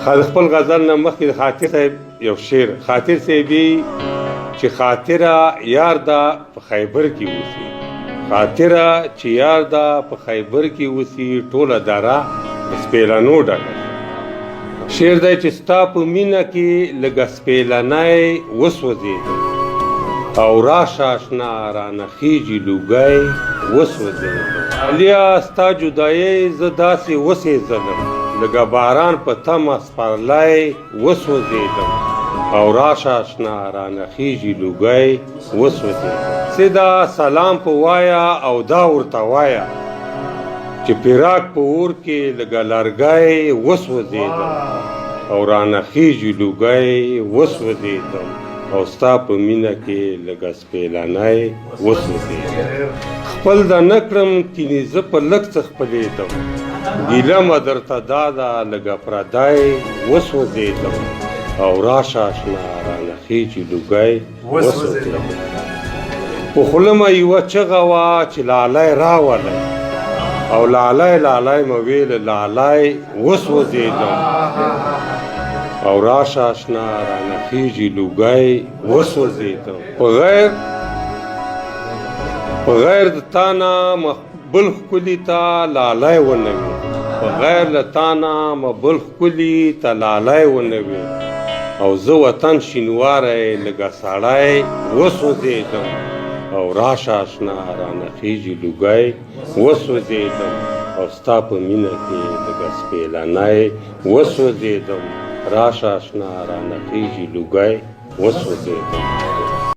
خپل غزل نه مخکې د خاطر صاحب یو شعر خاطر صاحب چې خاطره یار دا په خیبر کې اوسي خاطره چې یار دا په خیبر کې اوسي ټوله دره سپیلانو ډکه شعر دی چې ستا په مینه کې لږه سپیلنی وسوځېدم او راشه اشنا رانه خیږي لوګی وسوځېدم علیا ستا جدایۍ زه داسې وسېزلم لږه باران په تمه سپرلی وسوځېدم او راشه اشنا رانه خیږي لوګی وسوځېدم سیده سلام په وایه او دا ورته وایه چې پیراک په اور کې لږه لرګی وسوځېدم او رانه خیږي لوګی وسوځېدم او ستا په مینه کې لږه سپیلنی وسوځېدم خپل د نه کړم کینې زه په لږ څه خپلېدم ګیله مه درته دا ده لږه پردی وسوځېدم او راشه اشنا رانه خیږي لوګی وسوځېدم په خوله مه یوه چغه وه چې لالی راولی او لالی لالی مه ویله لالی وسوځېدم او راشه اشنا رانه خیږي لوګی وسوځېدم په غیر د تا نه بل ښکلي ته لالی ونه وي په غیر له تا نه بل ښکلي ته لالی ونه وي او زه وطن شینواری لږه سړی وسوځېدم او راشه اشنا رانه خیږي لوګی وسوځېدم او ستا په مینه کې لږه سپیلنی وسوځېدم راشه اشنا رانه خیږي لوګی وسوځېدم